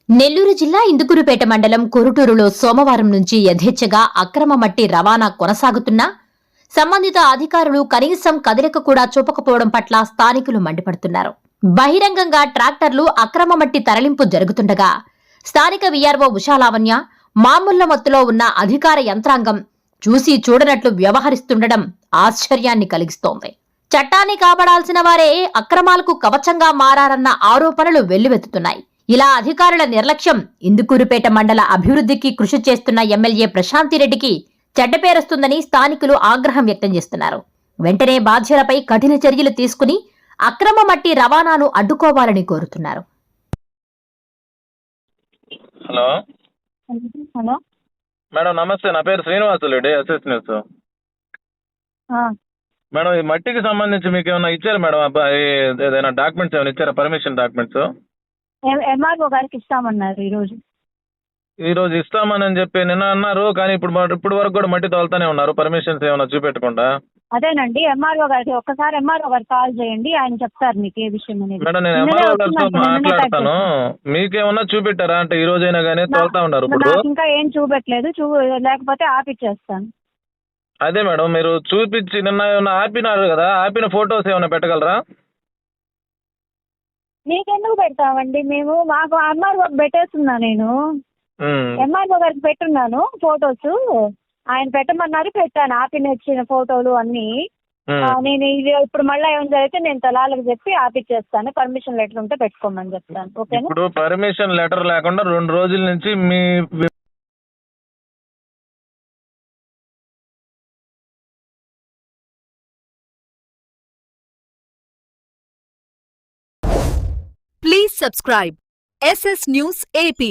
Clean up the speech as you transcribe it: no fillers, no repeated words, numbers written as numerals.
నెల్లూరు జిల్లా ఇందుకూరుపేట మండలం కొరుటూరులో సోమవారం నుంచి యథేచ్ఛగా అక్రమ మట్టి రవాణా కొనసాగుతున్నా సంబంధిత అధికారులు కనీసం కదలిక కూడా చూపకపోవడం పట్ల స్థానికులు మండిపడుతున్నారు. బహిరంగంగా ట్రాక్టర్లు అక్రమ మట్టి తరలింపు జరుగుతుండగా స్థానిక వీఆర్ఓ ఉషాలావణ్య మామూళ్ల మత్తులో ఉన్న అధికార యంత్రాంగం చూసి చూడనట్లు వ్యవహరిస్తుండడం ఆశ్చర్యాన్ని కలిగిస్తోంది. చట్టాన్ని కాపాడాల్సిన వారే అక్రమాలకు కవచంగా మారారన్న ఆరోపణలు వెల్లువెత్తుతున్నాయి. ఇలా అధికారుల నిర్లక్ష్యం ఇందుకూరుపేట మండల అభివృద్ధికి కృషి చేస్తున్న ఎమ్మెల్యే ప్రశాంతిరెడ్డికి చెడ్డపేరొస్తుందని స్థానికులు ఆగ్రహం వ్యక్తం చేస్తున్నారు. వెంటనే బాధ్యులపై కఠిన చర్యలు తీసుకుని అక్రమ మట్టి రవాణాను అడ్డుకోవాలని కోరుతున్నారు. హలో హలో మేడం నమస్తే, నా పేరు శ్రీనివాసులు ఎస్ఎస్ న్యూస్. మేడం ఈ మట్టికి సంబంధించి మీకు ఏమైనా ఇచ్చారా మేడం? ఏదైనా డాక్యుమెంట్స్ ఏమైనా ఇచ్చారా? పర్మిషన్ డాక్యుమెంట్స్ ఎంఆర్ఓ గారికి ఇస్తామన్నారు ఈ రోజు ఇస్తామని చెప్పి నిన్న అన్నారు, కానీ ఇప్పుడు వరకు కూడా మట్టి తోలుతానే ఉన్నారు. పర్మిషన్స్ ఏమైనా చూపెట్టకుండా. అదేనండి, ఎంఆర్ఓ గారికి ఒక్కసారి ఎంఆర్ఓ గారికి కాల్ చేయండి, ఆయన చెప్తారు మీకు ఏ విషయం అనేది. మేడం నేను ఎంఆర్ఓ గారితో మాట్లాడతాను. మీకేమన్నా చూపెట్టారా అంటే ఈ రోజైనా కానీ తోలుతా ఉన్నారు? ఇప్పుడు ఇంకా ఏం చూపెట్టలేదు, లేకపోతే ఆపిచ్చేస్తాను. అదే మేడం, మీరు చూపించి నిన్న ఏమన్నా ఆపినారు కదా, ఆపిన ఫొటోస్ ఏమైనా పెట్టగలరా? మీకెందుకు పెడతామండి, మేము మాకు ఎంఆర్ఓ పెట్టేస్తున్నా. నేను ఎంఆర్ఓ గారికి పెట్టున్నాను ఫొటోస్, ఆయన పెట్టమన్నారు, పెట్టాను. ఆపిన ఇచ్చిన ఫోటోలు అన్ని. నేను ఇప్పుడు మళ్ళీ ఏమైనా జరిగితే నేను తలాలకు చెప్పి ఆపిచ్చేస్తాను. పర్మిషన్ లెటర్ ఉంటే పెట్టుకోమని చెప్తాను. ఓకేనా? ఇప్పుడు పర్మిషన్ లెటర్ లేకుండా 2 రోజుల నుంచి మీ Please subscribe SS News AP.